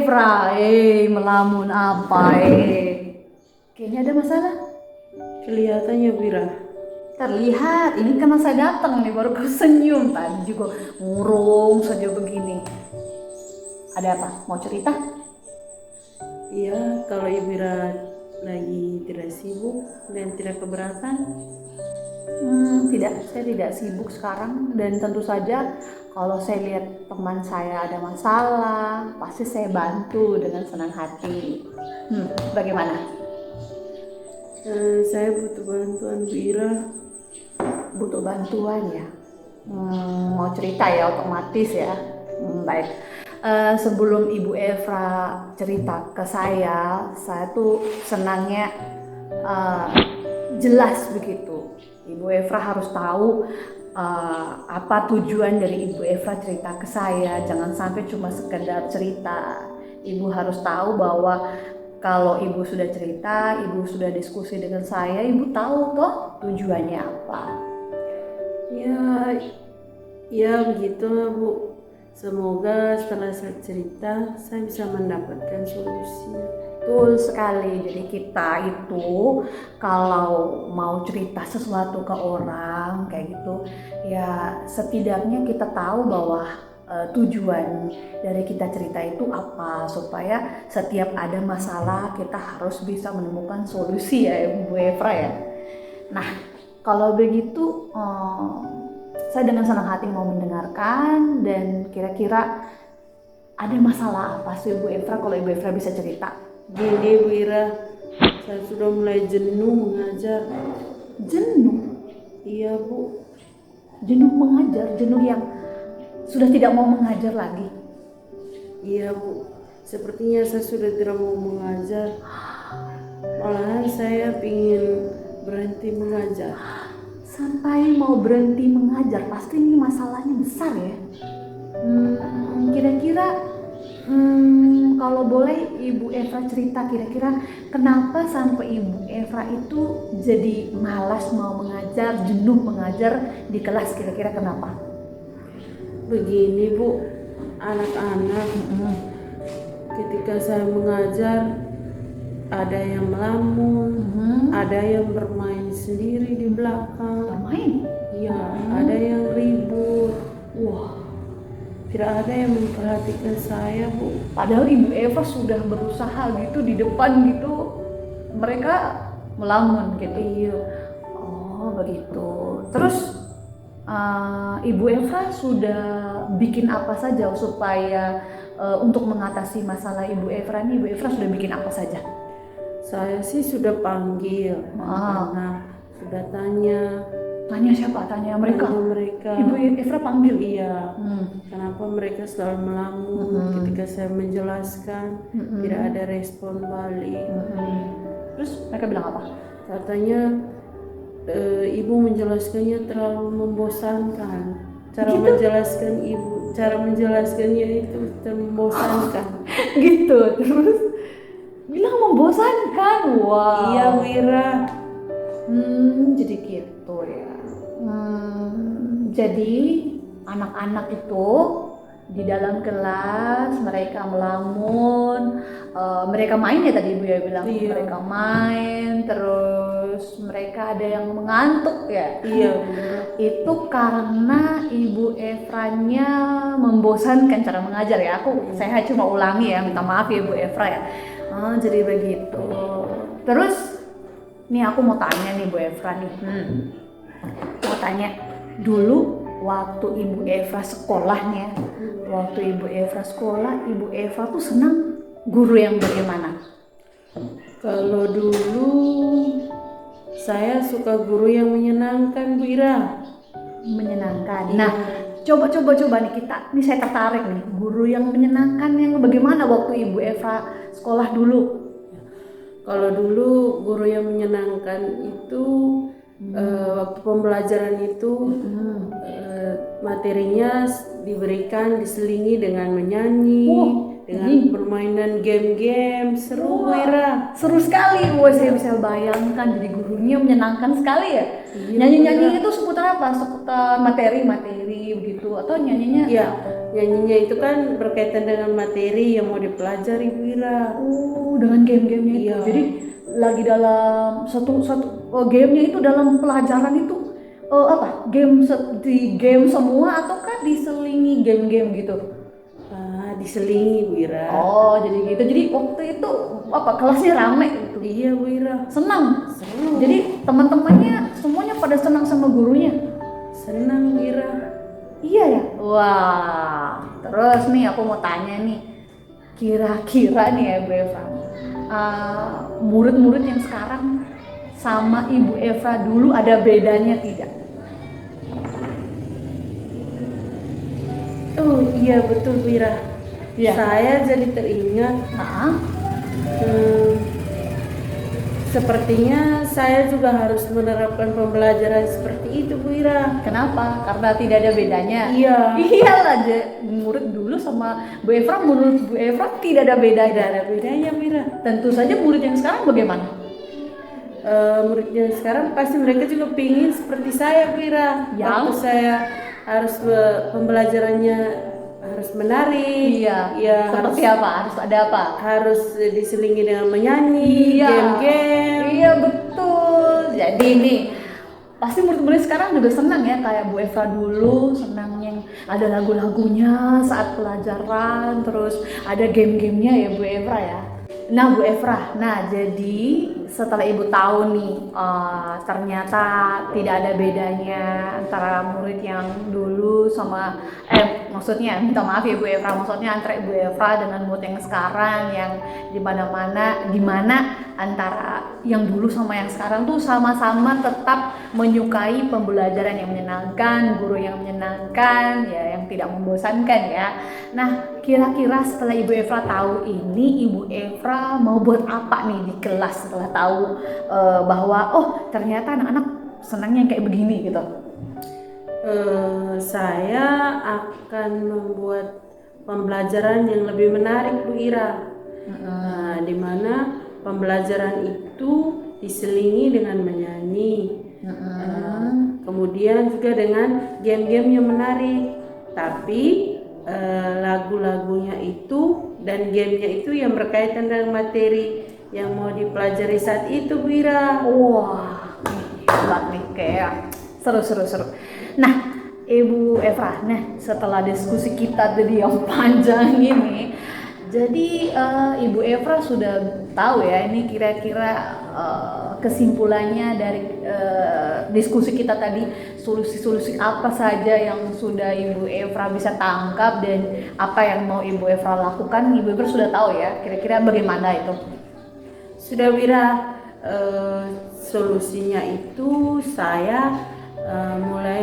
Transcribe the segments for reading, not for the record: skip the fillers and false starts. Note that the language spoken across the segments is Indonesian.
Efra, melamun apa Kayaknya ada masalah. Kelihatannya Wira. Terlihat, ini karena saya datang nih baru kesenyum. Tadi juga murung saja begini. Ada apa? Mau cerita? Iya, kalau Ibu Wira lagi tidak sibuk dan tidak keberatan. Tidak, saya tidak sibuk sekarang dan tentu saja kalau saya lihat teman saya ada masalah, pasti saya bantu dengan senang hati. Bagaimana? Saya butuh bantuan Bu Ira. Butuh bantuan ya? Mau cerita ya otomatis ya. Baik. Sebelum Ibu Efra cerita ke saya tuh senangnya jelas begitu. Ibu Efra harus tahu apa tujuan dari Ibu Efra cerita ke saya. Jangan sampai cuma sekedar cerita. Ibu harus tahu bahwa kalau Ibu sudah cerita, Ibu sudah diskusi dengan saya, Ibu tahu toh tujuannya apa. Ya begitulah Bu. Semoga setelah saya cerita, saya bisa mendapatkan solusi. Betul sekali. Jadi kita itu kalau mau cerita sesuatu ke orang kayak gitu, ya setidaknya kita tahu bahwa tujuan dari kita cerita itu apa, supaya setiap ada masalah kita harus bisa menemukan solusi ya Bu Efra ya. Nah kalau begitu saya dengan senang hati mau mendengarkan. Dan kira-kira ada masalah apa sih Bu Efra, kalau Ibu Efra bisa cerita? Gini Bu Ira, saya sudah mulai jenuh mengajar. Jenuh? Iya Bu. Jenuh mengajar? Jenuh yang sudah tidak mau mengajar lagi? Iya Bu, sepertinya saya sudah tidak mau mengajar. Malahan saya ingin berhenti mengajar. Sampai mau berhenti mengajar, pasti ini masalahnya besar ya. Kira-kira kalau boleh Ibu Efra cerita, kira-kira kenapa sampai Ibu Efra itu jadi malas mau mengajar, jenuh mengajar di kelas, kira-kira kenapa? Begini Bu, anak-anak ketika saya mengajar ada yang melamun, ada yang bermain sendiri di belakang. Bermain? Iya, ada yang ribut. Wah, tidak ada yang memperhatikan saya Bu. Padahal Ibu Eva sudah berusaha gitu di depan gitu, mereka melamun gitu. Iya. Oh begitu. Terus Ibu Eva sudah bikin apa saja supaya untuk mengatasi masalah Ibu Eva ini? Ibu Eva sudah bikin apa saja? Saya sih sudah panggil anak, sudah tanya. Tanya siapa? Tanya mereka? Tanya mereka. Ibu Efra panggil? Iya. Kenapa mereka selalu melamun ketika saya menjelaskan, tidak ada respon balik. Terus mereka bilang apa? Katanya ibu menjelaskannya terlalu membosankan. Cara menjelaskannya itu membosankan. Gitu. Terus bilang membosankan. Wow. Iya Wira. Jadi gitu ya. Jadi anak-anak itu di dalam kelas mereka melamun, mereka main ya tadi Ibu ya bilang. Iya. Mereka main, terus mereka ada yang mengantuk ya. Iya. Itu karena Ibu Efranya membosankan cara mengajar ya. Saya cuma ulangi ya, minta maaf ya Ibu Efra ya. Jadi begitu. Terus nih aku mau tanya nih Bu Efra nih. Mau tanya dulu waktu Ibu Efra sekolahnya. Waktu Ibu Efra sekolah, Ibu Efra tuh senang guru yang bagaimana? Kalau dulu saya suka guru yang menyenangkan Bu Ira. Menyenangkan. Nah, coba nih kita. Nih saya tertarik nih, guru yang menyenangkan yang bagaimana waktu Ibu Efra sekolah dulu? Kalau dulu guru yang menyenangkan itu waktu pembelajaran itu materinya diberikan diselingi dengan menyanyi, dengan permainan game-game seru Wira. Seru sekali, saya bisa bayangkan jadi gurunya menyenangkan sekali ya. Nyanyi-nyanyi itu seputar apa? Seputar materi begitu atau nyanyinya? Ya, nyanyinya itu kan berkaitan dengan materi yang mau dipelajari Bu Ira. Oh, dengan game-gamenya itu. Iya. Jadi lagi dalam satu gamenya itu dalam pelajaran itu apa? Di game semua ataukah diselingi game-game gitu? Diselingi Bu Ira. Oh, jadi gitu. Jadi waktu itu apa? Kelasnya rame gitu. Iya Bu Ira. Senang. Senang. Jadi teman-temannya semuanya pada senang sama gurunya. Senang Bu Ira. Iya ya. Wah. Terus nih aku mau tanya nih. Kira-kira nih ya Bu Eva. Murid-murid yang sekarang sama Ibu Eva dulu ada bedanya tidak? Oh iya betul Bu Ira. Iya. Saya jadi teringat Nah, sepertinya saya juga harus menerapkan pembelajaran seperti itu Bu Ira. kenapa? Karena tidak ada bedanya. Iya. Iyalah, murid dulu sama Bu Eva, menurut Bu Eva tidak ada bedanya. Tidak ada bedanya Bu Ira. Tentu saja murid yang sekarang bagaimana? Murid yang sekarang pasti mereka juga pingin seperti saya Bu Ira. Yang? Waktu saya harus pembelajarannya harus menari. Iya. Ya, Seperti apa? Harus ada apa? harus diselingi dengan menyanyi, Iya. game-game. Iya betul. Jadi nih pasti murid-murid sekarang juga senang ya, kayak Bu Eva dulu senang yang ada lagu-lagunya saat pelajaran, terus ada game-gamenya ya Bu Eva ya. Nah Bu Eva, nah jadi setelah Ibu tahu nih ternyata tidak ada bedanya antara murid yang dulu sama maksudnya minta maaf ya Bu Eva, maksudnya antara Bu Eva dengan murid yang sekarang yang di mana antara yang dulu sama yang sekarang tuh sama-sama tetap menyukai pembelajaran yang menyenangkan, guru yang menyenangkan ya, yang tidak membosankan ya. Nah kira-kira setelah Ibu Eva tahu ini, Ibu Eva mau buat apa nih di kelas setelah tahu bahwa oh ternyata anak-anak senangnya kayak begini gitu? Saya akan membuat pembelajaran yang lebih menarik Bu Ira. Di mana pembelajaran itu diselingi dengan menyanyi, kemudian juga dengan game-game yang menarik. Tapi lagu-lagunya itu dan gamenya itu yang berkaitan dengan materi yang mau dipelajari saat itu Bu Ira. Wah, hebat nih, kayak seru. Nah, Ibu Eva, nah setelah diskusi kita tadi yang panjang ini, jadi Ibu Eva sudah tahu ya ini kira-kira kesimpulannya dari diskusi kita tadi, solusi-solusi apa saja yang sudah Ibu Eva bisa tangkap dan apa yang mau Ibu Eva lakukan. Ibu Eva sudah tahu ya kira-kira bagaimana itu. Sudah Wira, solusinya itu saya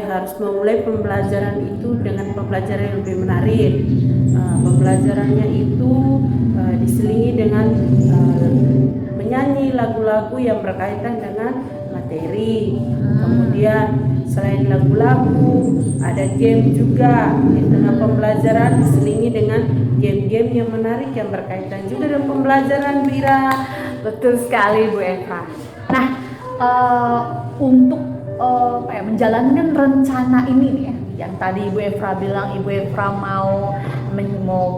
harus memulai pembelajaran itu dengan pembelajaran yang lebih menarik. Pembelajarannya itu diselingi dengan menyanyi lagu-lagu yang berkaitan dengan materi. Kemudian selain lagu-lagu ada game juga di tengah pembelajaran, diselingi dengan game-game yang menarik yang berkaitan juga dengan pembelajaran Wira. Betul sekali Bu Eva. Nah untuk menjalankan rencana ini nih ya, yang tadi Ibu Eva bilang Ibu Eva mau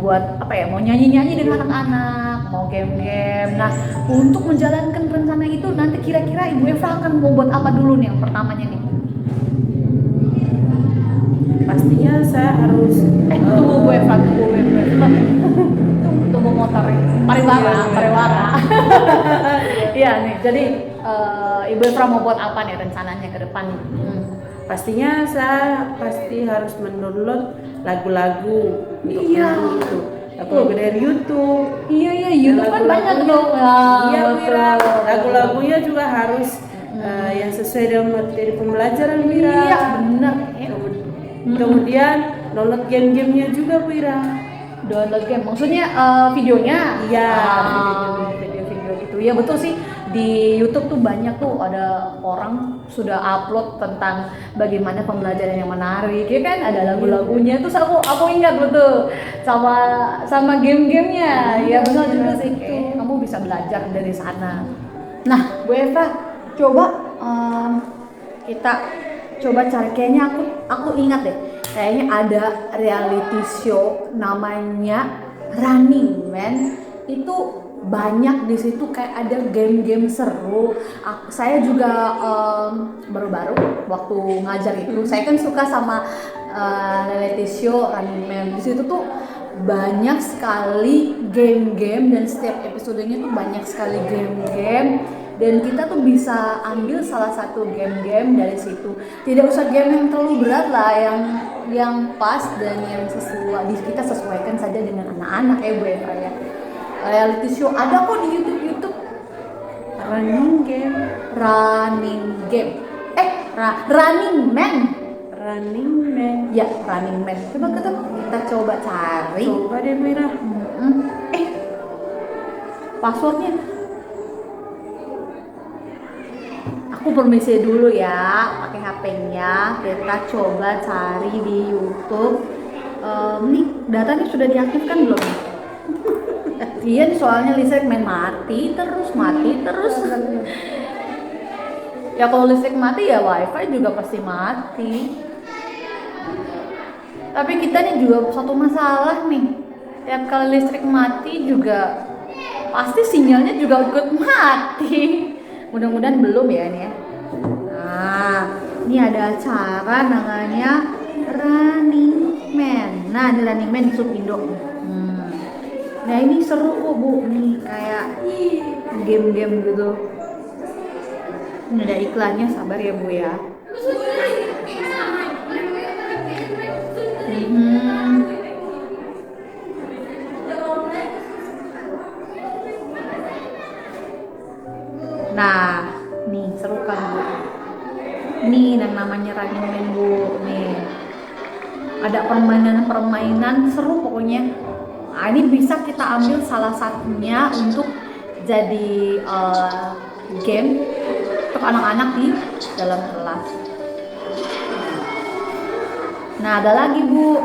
buat mau nyanyi-nyanyi dengan anak-anak, mau game-game. Nah untuk menjalankan rencana itu nanti kira-kira Ibu Eva akan mau buat apa dulu nih yang pertamanya nih? Pastinya saya harus tunggu Bu Eva, tunggu motor pariwara. Iya nih, jadi Ibu Eva mau buat apa nih rencananya ke depan? Pastinya saya pasti harus mendownload lagu-lagu untuk menyanyi itu. Lagu-lagu dari YouTube. Iya, YouTube kan banyak dong. Iya, Wira. Lagu-lagunya juga harus yang sesuai dengan materi pembelajaran Wira. Iya, benar. Kemudian download game-gamenya juga Wira. Download game, maksudnya videonya? Iya. Video gitu. Ya betul sih. Di YouTube tuh banyak tuh ada orang sudah upload tentang bagaimana pembelajaran yang menarik, ya kan? Ada lagu-lagunya. Terus aku ingat betul sama game-gamenya. Ya benar juga sih. Kamu bisa belajar dari sana. Nah, Bu Eva, coba kita coba cari, kayaknya aku ingat deh. kayaknya ada reality show namanya Running Man. Itu banyak di situ kayak ada game-game seru. Saya juga baru-baru waktu ngajar itu, saya kan suka sama reality show Running Man. Di situ tuh banyak sekali game-game dan setiap episodenya tuh banyak sekali game-game, dan kita tuh bisa ambil salah satu game-game dari situ. Tidak usah game yang terlalu berat lah, yang pas dan yang sesuai, kita sesuaikan saja dengan anak-anak ya Bu Eva ya. Reality show ada kok di YouTube. Running game. Running Man. Running Man. Ya, Running Man. Kita coba cari. Coba deh Mira. Passwordnya. Aku permisi dulu ya, pakai HP-nya. Kita coba cari di YouTube. Nih, datanya sudah diaktifkan belum? Iya, soalnya listrik mati terus. Ya kalau listrik mati ya wifi juga pasti mati. Tapi kita nih juga satu masalah nih. Tiap kali listrik mati juga pasti sinyalnya juga ikut mati. Mudah-mudahan belum ya ini ya. Nah, ini ada acara namanya Running Man. Nah, di Running Man di Supindo. Nah, ini seru kok Bu, nih kayak game-game gitu. Ini ada iklannya, sabar ya Bu ya. Nah, nih seru kan Bu. Nih yang namanya Running Man Bu. Nih ada permainan seru pokoknya. Nah, ini bisa kita ambil salah satunya untuk jadi game untuk anak-anak di dalam kelas. Nah, ada lagi Bu.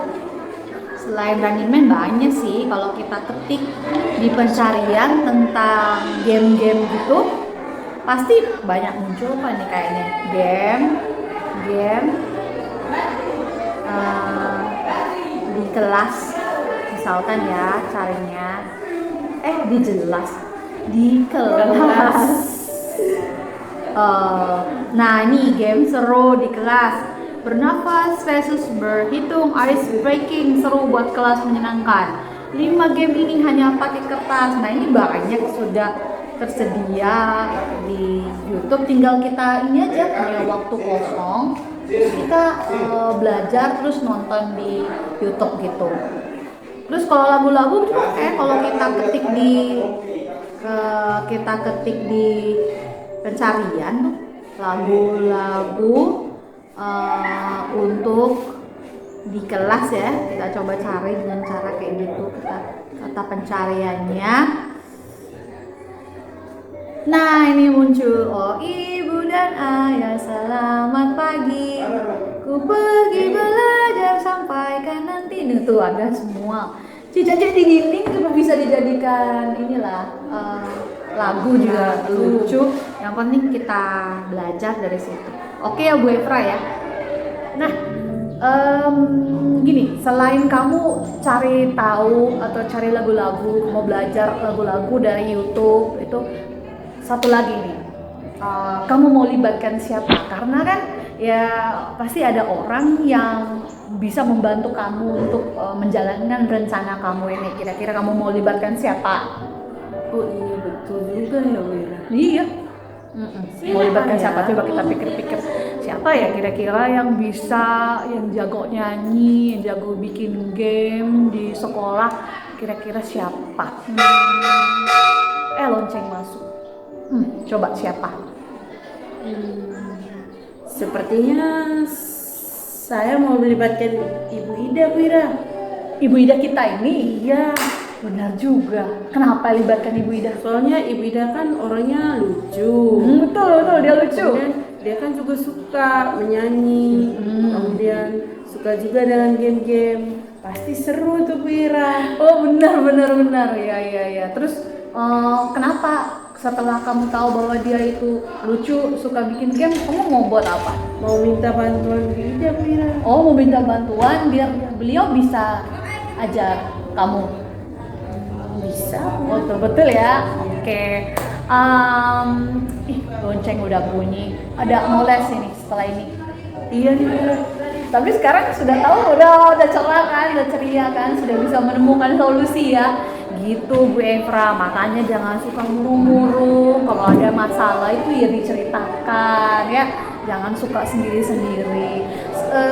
Selain Running Man banyak sih kalau kita ketik di pencarian tentang game-game gitu, pasti banyak muncul apa nih kayaknya. Game di kelas misalkan ya carinya. Di kelas. Nah, ini game seru di kelas. Bernafas versus berhitung, ice breaking, seru buat kelas, menyenangkan. 5 game ini hanya pakai kertas. Nah, ini banyak sudah tersedia di YouTube. Tinggal kita ini aja, punya waktu kosong, kita belajar terus nonton di YouTube gitu. Terus kalau lagu-lagu tuh kalau kita ketik di pencarian tuh lagu-lagu untuk di kelas ya, kita coba cari dengan cara kayak gitu, kata pencariannya. Nah, ini muncul. Oh, ibu dan ayah selamat pagi, ku pergi belajar sampai kan nanti. Nih tuh ada semua. Cicak-cicak di dinding juga bisa dijadikan inilah lagu juga lucu. Yang penting kita belajar dari situ. Oke ya Bu Efra ya. Nah, gini, selain kamu cari tahu atau cari lagu-lagu, mau belajar lagu-lagu dari YouTube, itu satu lagi nih, kamu mau libatkan siapa? Karena kan ya pasti ada orang yang bisa membantu kamu untuk menjalankan rencana kamu ini. Kira-kira kamu mau libatkan siapa? Oh iya, betul juga ya Wira. Iya. Mau libatkan siapa? Coba kita pikir-pikir. Siapa ya kira-kira yang bisa, yang jago nyanyi, yang jago bikin game di sekolah? Kira-kira siapa? Lonceng masuk. Coba siapa? Sepertinya saya mau melibatkan Ibu Ida, Wira. Ibu Ida kita ini? Iya. Benar juga. Kenapa libatkan Ibu Ida? Soalnya Ibu Ida kan orangnya lucu. Betul, dia lucu. Kemudian dia kan juga suka menyanyi. Kemudian suka juga dengan game-game. Pasti seru tuh Wira. Oh benar. Ya. Terus kenapa setelah kamu tahu bahwa dia itu lucu, suka bikin game, kamu mau buat apa? Mau minta bantuan dia, Mira. Oh, mau minta bantuan biar beliau bisa ajar kamu. Bisa. Betul ya. Oke. Lonceng udah bunyi. Ada mau les ini setelah ini. Iya nih, Mira. Tapi sekarang sudah tahu, udah cerah kan, udah ceria kan, sudah bisa menemukan solusi ya. Gitu Bu Evra, makanya jangan suka murung-murung. Kalau ada masalah itu ya diceritakan ya. Jangan suka sendiri-sendiri.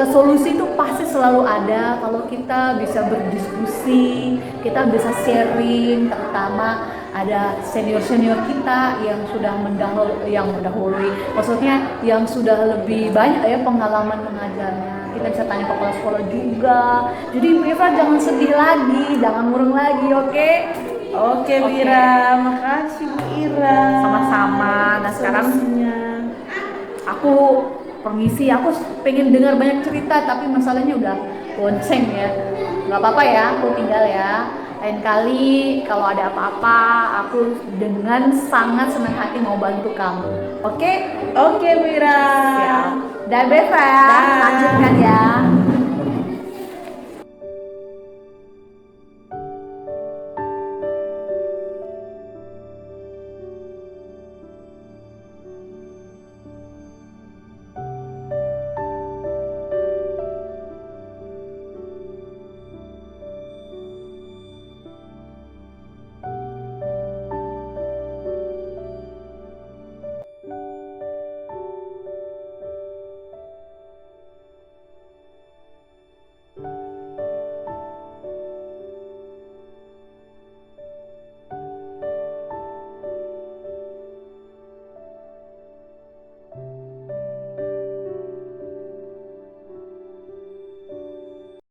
Solusi itu pasti selalu ada kalau kita bisa berdiskusi, kita bisa sharing, terutama ada senior-senior kita yang sudah mendahului, maksudnya yang sudah lebih banyak ya pengalaman mengajarnya. Kita bisa tanya kepala sekolah juga. Jadi Bu Eva jangan sedih lagi, jangan murung lagi, oke? Oke, Mira. Makasih, Bu Ira. Sama-sama. Nah sekarang Solusinya. aku permisi, aku pengen dengar banyak cerita tapi masalahnya udah bonceng ya. Nggak apa-apa ya, aku tinggal ya. Lain kali kalau ada apa-apa, aku dengan sangat senang hati mau bantu kamu. Oke? Oke, Mira. Siap. Dah Beva, lanjutkan ya.